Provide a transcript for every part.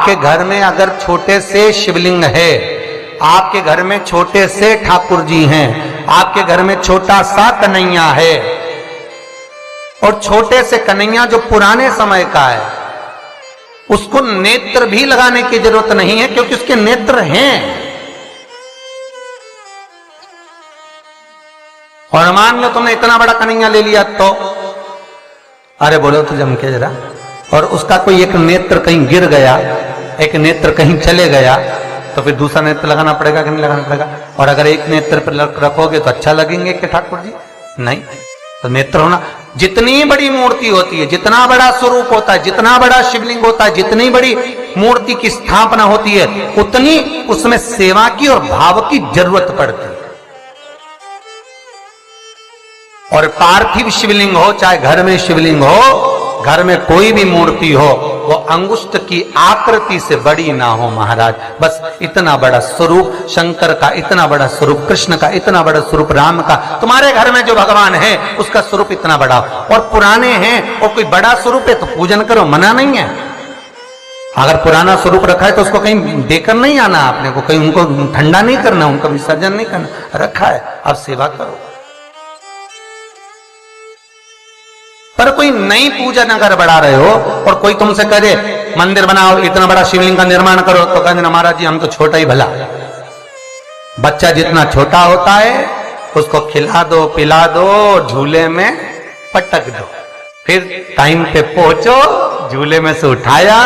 आपके घर में अगर छोटे से शिवलिंग है, आपके घर में छोटे से ठाकुर जी हैं, आपके घर में छोटा सा कन्हैया है, और छोटे से कन्हैया जो पुराने समय का है, उसको नेत्र भी लगाने की जरूरत नहीं है, क्योंकि उसके नेत्र हैं। और मान लो तुमने इतना बड़ा कन्हैया ले लिया तो, अरे बोलो तो जम के जरा, और उसका कोई एक नेत्र कहीं गिर गया, एक नेत्र कहीं चले गया, तो फिर दूसरा नेत्र लगाना पड़ेगा कि नहीं लगाना पड़ेगा? और अगर एक नेत्र पर रखोगे तो अच्छा लगेंगे कि ठाकुर जी? नहीं। तो नेत्र होना, जितनी बड़ी मूर्ति होती है, जितना बड़ा स्वरूप होता है, जितना बड़ा शिवलिंग होता है, जितनी बड़ी मूर्ति की स्थापना होती है, उतनी उसमें सेवा की और भाव की जरूरत पड़ती है। और पार्थिव शिवलिंग हो, चाहे घर में शिवलिंग हो, घर में कोई भी मूर्ति हो, वो अंगुष्ठ की आकृति से बड़ी ना हो महाराज। बस इतना बड़ा स्वरूप शंकर का, इतना बड़ा स्वरूप कृष्ण का, इतना बड़ा स्वरूप राम का, तुम्हारे घर में जो भगवान है उसका स्वरूप इतना बड़ा हो। और पुराने हैं और कोई बड़ा स्वरूप है तो पूजन करो, मना नहीं है। अगर पुराना स्वरूप रखा है तो उसको कहीं देकर नहीं आना, आपने को कहीं उनको ठंडा नहीं करना, उनका विसर्जन नहीं करना, रखा है अब सेवा करो। पर कोई नई पूजन अगर बढ़ा रहे हो और कोई तुमसे करे मंदिर बनाओ, इतना बड़ा शिवलिंग का निर्माण करो, तो कहते ना महाराज जी हम तो छोटा ही भला। बच्चा जितना छोटा होता है उसको खिला दो, पिला दो, झूले में पटक दो, फिर टाइम पे पहुंचो, झूले में से उठाया,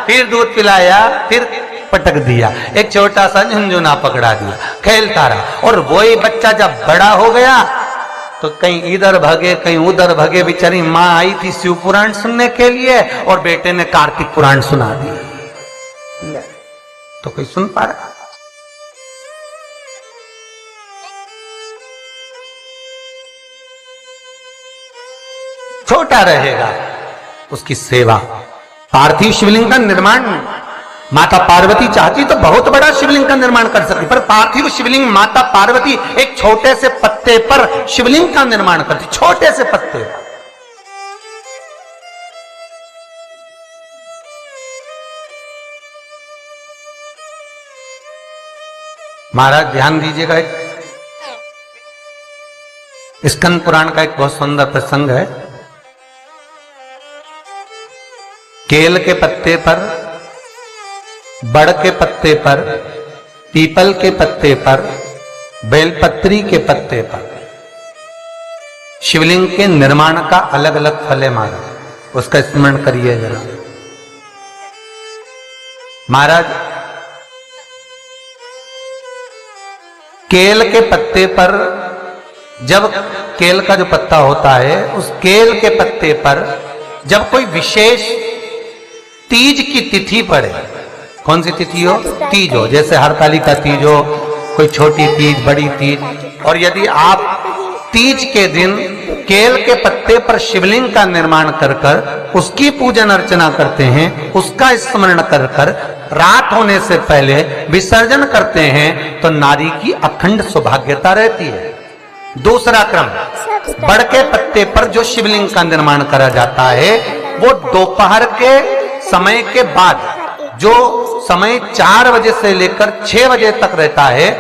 फिर दूध पिलाया, फिर पटक दिया, एक छोटा सा झुनझुना पकड़ा दिया, खेलता रहा। और वही बच्चा जब बड़ा हो गया तो कहीं इधर भगे कहीं उधर भगे, बेचारी माँ आई थी शिव पुराण सुनने के लिए और बेटे ने कार्तिक पुराण सुना दिया, तो कोई सुन पा रहा? छोटा रहेगा उसकी सेवा। पार्थिव शिवलिंग का निर्माण माता पार्वती चाहती तो बहुत बड़ा शिवलिंग का निर्माण कर सकती, पर पार्थिव शिवलिंग माता पार्वती एक छोटे से पत्ते पर शिवलिंग का निर्माण करती, छोटे से पत्ते पर। महाराज ध्यान दीजिएगा, स्कंद पुराण का एक बहुत सुंदर प्रसंग है। केल के पत्ते पर, बड़ के पत्ते पर, पीपल के पत्ते पर, बेलपत्री के पत्ते पर शिवलिंग के निर्माण का अलग अलग फल है महाराज, उसका स्मरण करिए जरा। महाराज केल के पत्ते पर, जब केल का जो पत्ता होता है उस केल के पत्ते पर जब कोई विशेष तीज की तिथि पड़े, कौन सी तिथि हो? तीज हो, जैसे हरतालिका तीज हो, कोई छोटी तीज, बड़ी तीज, और यदि आप तीज के दिन केल के पत्ते पर शिवलिंग का निर्माण कर कर उसकी पूजन अर्चना करते हैं, उसका स्मरण कर कर रात होने से पहले विसर्जन करते हैं, तो नारी की अखंड सौभाग्यता रहती है। दूसरा क्रम, बड़ के पत्ते पर जो शिवलिंग का निर्माण करा जाता है वो दोपहर के समय के बाद, जो समय 4 बजे से लेकर 6 बजे तक रहता है,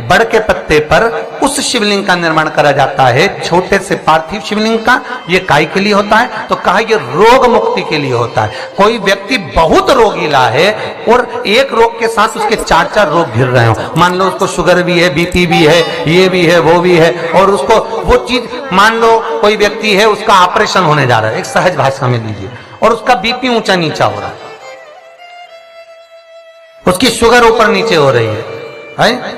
बड़ के पत्ते पर उस शिवलिंग का निर्माण करा जाता है, छोटे से पार्थिव शिवलिंग का। ये काय के लिए होता है? तो कहा ये रोग मुक्ति के लिए होता है। कोई व्यक्ति बहुत रोगीला है और एक रोग के साथ उसके 4-4 रोग घिर रहे हो, मान लो उसको शुगर भी है, बीपी भी है, ये भी है, वो भी है, और उसको वो चीज, मान लो कोई व्यक्ति है उसका ऑपरेशन होने जा रहा है, एक सहज भाषा में लीजिए, और उसका बीपी ऊंचा नीचा हो रहा है, उसकी शुगर ऊपर नीचे हो रही है,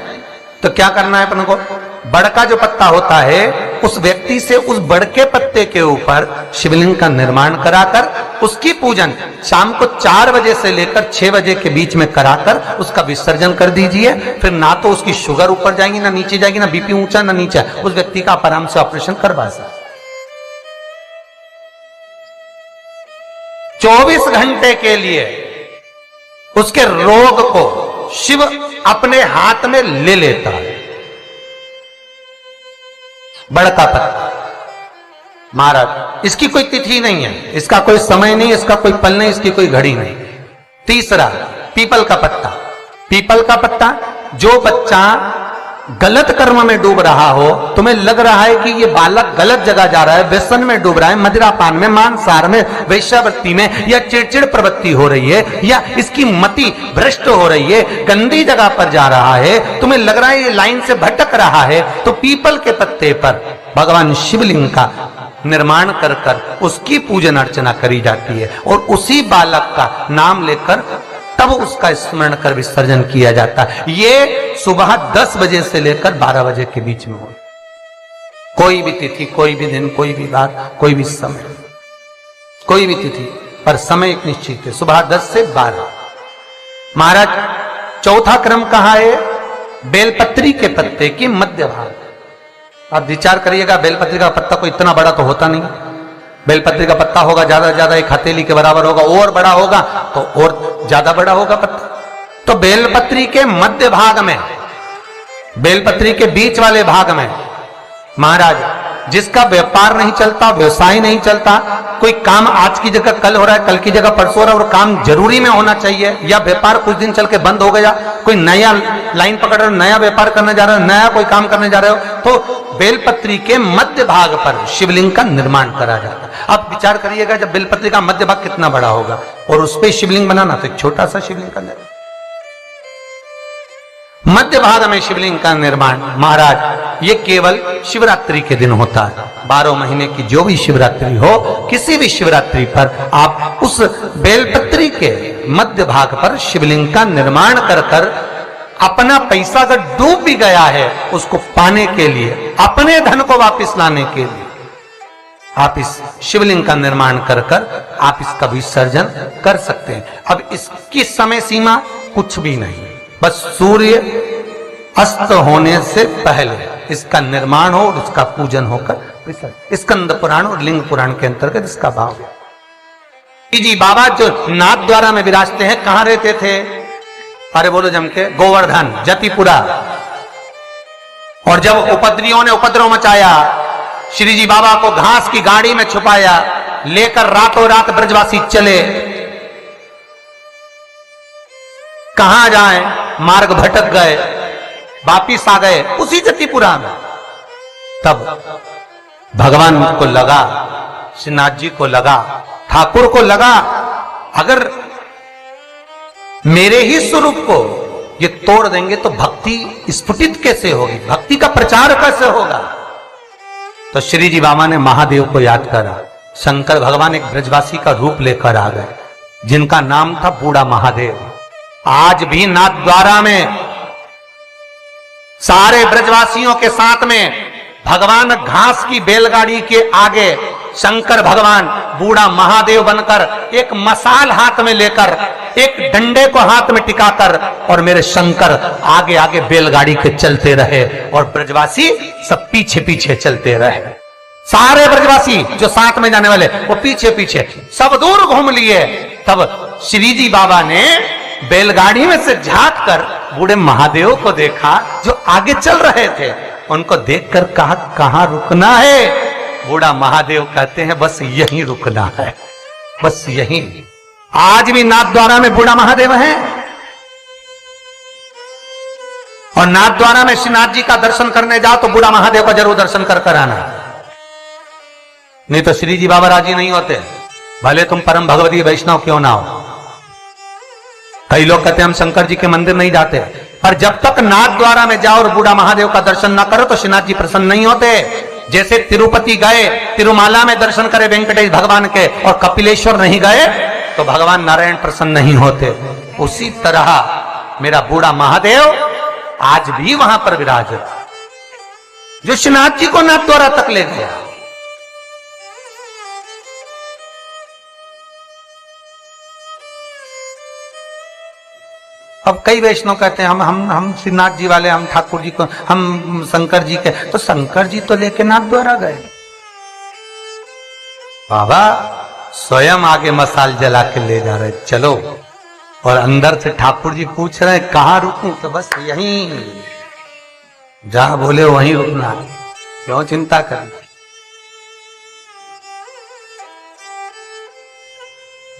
तो क्या करना है अपन को? बड़ का जो पत्ता होता है उस व्यक्ति से उस बड़ के पत्ते के ऊपर शिवलिंग का निर्माण कराकर उसकी पूजन शाम को 4 बजे से लेकर 6 बजे के बीच में कराकर उसका विसर्जन कर दीजिए। फिर ना तो उसकी शुगर ऊपर जाएगी ना नीचे जाएगी, ना बीपी ऊंचा ना नीचा, उस व्यक्ति का आप आराम से ऑपरेशन करवा सकते। 24 घंटे के लिए उसके रोग को शिव अपने हाथ में ले लेता है। बड़का पत्ता महाराज, इसकी कोई तिथि नहीं है, इसका कोई समय नहीं, इसका कोई पल नहीं, इसकी कोई घड़ी नहीं। तीसरा, पीपल का पत्ता, पीपल का पत्ता। जो बच्चा गलत कर्म में डूब रहा हो, तुम्हें लग रहा है कि ये बालक गलत जगह जा रहा है, व्यसन में डूब रहा है, मदिरापान में, मांसाहार में, वेश्यावृत्ति में, या चिड़चिड़ प्रवृत्ति हो रही है, या इसकी मति भ्रष्ट हो रही है, गंदी जगह पर जा रहा है, तुम्हें लग रहा है ये लाइन से भटक रहा है, तो पीपल के पत्ते पर भगवान शिवलिंग का निर्माण कर कर उसकी पूजन अर्चना करी जाती है, और उसी बालक का नाम लेकर तब उसका स्मरण कर विसर्जन किया जाता है। ये सुबह 10 बजे से लेकर 12 बजे के बीच में हो, कोई भी तिथि, कोई भी दिन, कोई भी बात, कोई भी समय, कोई भी तिथि पर समय एक निश्चित है, सुबह 10 से 12। महाराज चौथा क्रम कहा है? बेलपत्री के पत्ते की मध्य भाग। आप विचार करिएगा, बेलपत्री का पत्ता कोई इतना बड़ा तो होता नहीं, बेलपत्री का पत्ता होगा ज्यादा से ज्यादा एक हथेली के बराबर होगा, और बड़ा होगा तो और ज्यादा बड़ा होगा पत्ता। तो बेलपत्री के मध्य भाग में, बेलपत्री के बीच वाले भाग में महाराज जिसका व्यापार नहीं चलता, व्यवसाय नहीं चलता, कोई काम आज की जगह कल हो रहा है, कल की जगह परसों हो रहा है, और काम जरूरी में होना चाहिए, या व्यापार कुछ दिन चल के बंद हो गया, कोई नया लाइन पकड़ रहे हो, नया व्यापार करने जा रहे हो, नया कोई काम करने जा रहे हो, तो बेलपत्री के मध्य भाग पर शिवलिंग का निर्माण करा जाता है। आप विचार करिएगा, जब बेलपत्री का मध्य भाग कितना बड़ा होगा, और उस पर शिवलिंग बनाना, तो एक छोटा सा शिवलिंग का निर्माण। मध्य भाग में शिवलिंग का निर्माण महाराज ये केवल शिवरात्रि के दिन होता है। 12 महीने की जो भी शिवरात्रि हो, किसी भी शिवरात्रि पर आप उस बेलपत्री के मध्य भाग पर शिवलिंग का निर्माण कर कर अपना पैसा अगर डूब भी गया है, उसको पाने के लिए, अपने धन को वापस लाने के लिए आप इस शिवलिंग का निर्माण कर कर आप इसका विसर्जन कर सकते हैं। अब इसकी समय सीमा कुछ भी नहीं, बस सूर्य अस्त होने से पहले इसका निर्माण हो और इसका पूजन होकर स्कंद पुराण और लिंग पुराण के अंतर्गत इसका भाव है। जी बाबा जो नाथ द्वारा में विराजते हैं, कहां रहते थे? अरे बोलो जम के, गोवर्धन, जतिपुरा। और जब उपद्रवियों ने उपद्रव मचाया, श्री जी बाबा को घास की गाड़ी में छुपाया, लेकर रातों रात ब्रजवासी चले। कहां जाएं, मार्ग भटक गए, वापिस आ गए उसी जतिपुरा में। तब भगवान को लगा, श्रीनाथ जी को लगा, ठाकुर को लगा, अगर मेरे ही स्वरूप को ये तोड़ देंगे तो भक्ति स्फुटित कैसे होगी, भक्ति का प्रचार कैसे होगा? तो श्री जी बाबा ने महादेव को याद करा। शंकर भगवान एक ब्रजवासी का रूप लेकर आ गए, जिनका नाम था बूढ़ा महादेव। आज भी नाथ द्वारा में सारे ब्रजवासियों के साथ में भगवान घास की बैलगाड़ी के आगे शंकर भगवान बूढ़ा महादेव बनकर एक मसाल हाथ में लेकर, एक डंडे को हाथ में टिकाकर, और मेरे शंकर आगे आगे बैलगाड़ी के चलते रहे और ब्रजवासी सब पीछे पीछे चलते रहे। सारे ब्रजवासी जो साथ में जाने वाले वो पीछे पीछे सब दूर घूम लिए। तब श्री जी बाबा ने बैलगाड़ी में से झांक कर बूढ़े महादेव को देखा जो आगे चल रहे थे। उनको देखकर कहा, कहां रुकना है? बूढ़ा महादेव कहते हैं, बस यहीं रुकना है, बस यहीं। आज भी नाथ द्वारा में बूढ़ा महादेव है, और नाथ द्वारा में श्रीनाथ जी का दर्शन करने जाओ तो बूढ़ा महादेव का जरूर दर्शन कर कर आना, नहीं तो श्री जी बाबा राजी नहीं होते, भले तुम परम भगवती वैष्णव क्यों ना हो। कई लोग कहते हैं हम शंकर जी के मंदिर नहीं जाते, पर जब तक नाथ द्वारा में जाओ और बूढ़ा महादेव का दर्शन ना करो तो श्रीनाथ जी प्रसन्न नहीं होते। जैसे तिरुपति गए, तिरुमाला में दर्शन करे वेंकटेश भगवान के, और कपिलेश्वर नहीं गए तो भगवान नारायण प्रसन्न नहीं होते। उसी तरह मेरा बूढ़ा महादेव आज भी वहां पर विराज है, जो श्रीनाथ जी को नाथ द्वारा तक ले गया। अब कई वैष्णव कहते हैं हम श्रीनाथ जी वाले, हम ठाकुर जी को, हम शंकर जी के, तो शंकर जी तो लेके नाथ द्वारा गए। बाबा स्वयं आगे मसाल जला के ले जा रहे, चलो। और अंदर से ठाकुर जी पूछ रहे हैं कहां रुकूं, तो बस यहीं, जहां बोले वहीं रुकना, क्यों चिंता करना।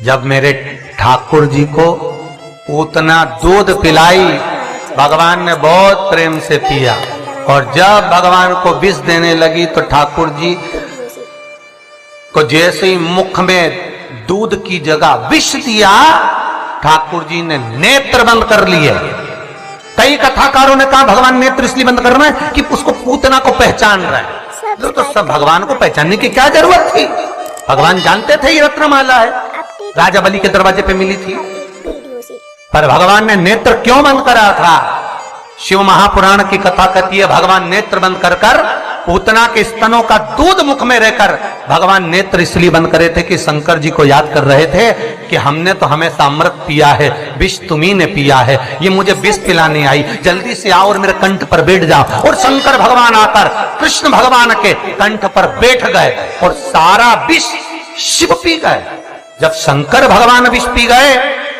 जब मेरे ठाकुर जी को पूतना दूध पिलाई, भगवान ने बहुत प्रेम से पिया, और जब भगवान को विष देने लगी तो ठाकुर जी को जैसे ही मुख में दूध की जगह विष दिया, ठाकुर जी ने नेत्र बंद कर लिए। कई कथाकारों ने कहा भगवान नेत्र इसलिए बंद कर रहे हैं कि उसको पूतना को पहचान रहा है। तो सब भगवान को पहचानने की क्या जरूरत थी? भगवान जानते थे ये रत्नमाला है, राजा बलि के दरवाजे पे मिली थी, पर भगवान ने नेत्र क्यों बंद करा था? शिव महापुराण की कथा कहती है भगवान नेत्र बंद कर कर पूतना के स्तनों का दूध मुख में रहकर भगवान नेत्र इसलिए बंद करे थे कि शंकर जी को याद कर रहे थे कि हमने तो हमेशा अमृत पिया है, विष तुम्ही ने पिया है, ये मुझे विष पिलाने आई, जल्दी से आओ और मेरे कंठ पर बैठ जाओ। और शंकर भगवान आकर कृष्ण भगवान के कंठ पर बैठ गए और सारा विष शिव पी गए। जब शंकर भगवान विष पी गए,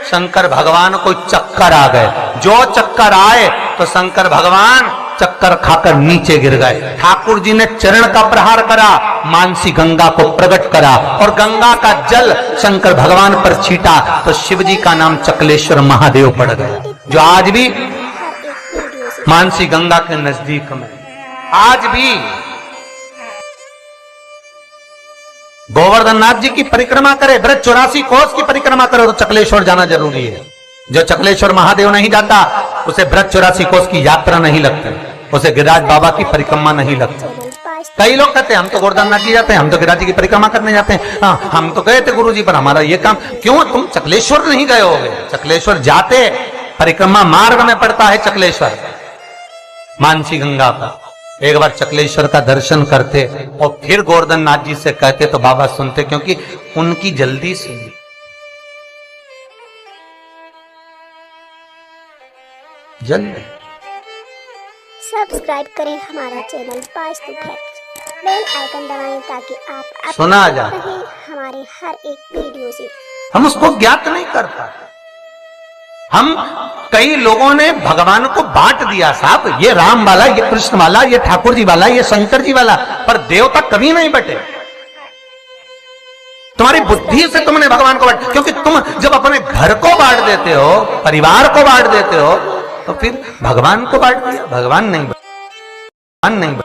शंकर भगवान को चक्कर आ गए। जो चक्कर आए तो शंकर भगवान चक्कर खाकर नीचे गिर गए। ठाकुर जी ने चरण का प्रहार करा, मानसी गंगा को प्रकट करा और गंगा का जल शंकर भगवान पर छीटा तो शिव जी का नाम चकलेश्वर महादेव पड़ गया, जो आज भी मानसी गंगा के नजदीक में। आज भी गोवर्धन नाथ जी की परिक्रमा करे, ब्रज 84 कोस की परिक्रमा करे तो चकलेश्वर जाना जरूरी है। जो चकलेश्वर महादेव नहीं जाता उसे ब्रज 84 कोस की यात्रा नहीं लगती, उसे गिरिराज बाबा की परिक्रमा नहीं लगती। कई लोग कहते हैं हम तो गोवर्धन नाथ जी जाते हैं, हम तो गिरिराज जी की परिक्रमा करने जाते हैं। हाँ, हम तो गए थे गुरुजी पर हमारा ये काम। क्यों तुम चकलेश्वर नहीं गए होगे? चकलेश्वर जाते, परिक्रमा मार्ग में पड़ता है चकलेश्वर मानसी गंगा का। एक बार चकलेश्वर का दर्शन करते और फिर गोवर्धन नाथ जी से कहते तो बाबा सुनते, क्योंकि उनकी जल्दी सुनी। जल्दी सब्सक्राइब करें हमारा channel Vastu fact, bell icon दबाएं ताकि आप सुना जा हमारे हर एक वीडियो से। हम उसको ज्ञात नहीं कर पाते। हम कई लोगों ने भगवान को बांट दिया, साहब ये राम वाला, ये कृष्ण वाला, ये ठाकुर जी वाला, ये शंकर जी वाला, पर देवता कभी नहीं बटे। तुम्हारी बुद्धि से तुमने भगवान को बांट, क्योंकि तुम जब अपने घर को बांट देते हो, परिवार को बांट देते हो, तो फिर भगवान को बांट दिया। भगवान नहीं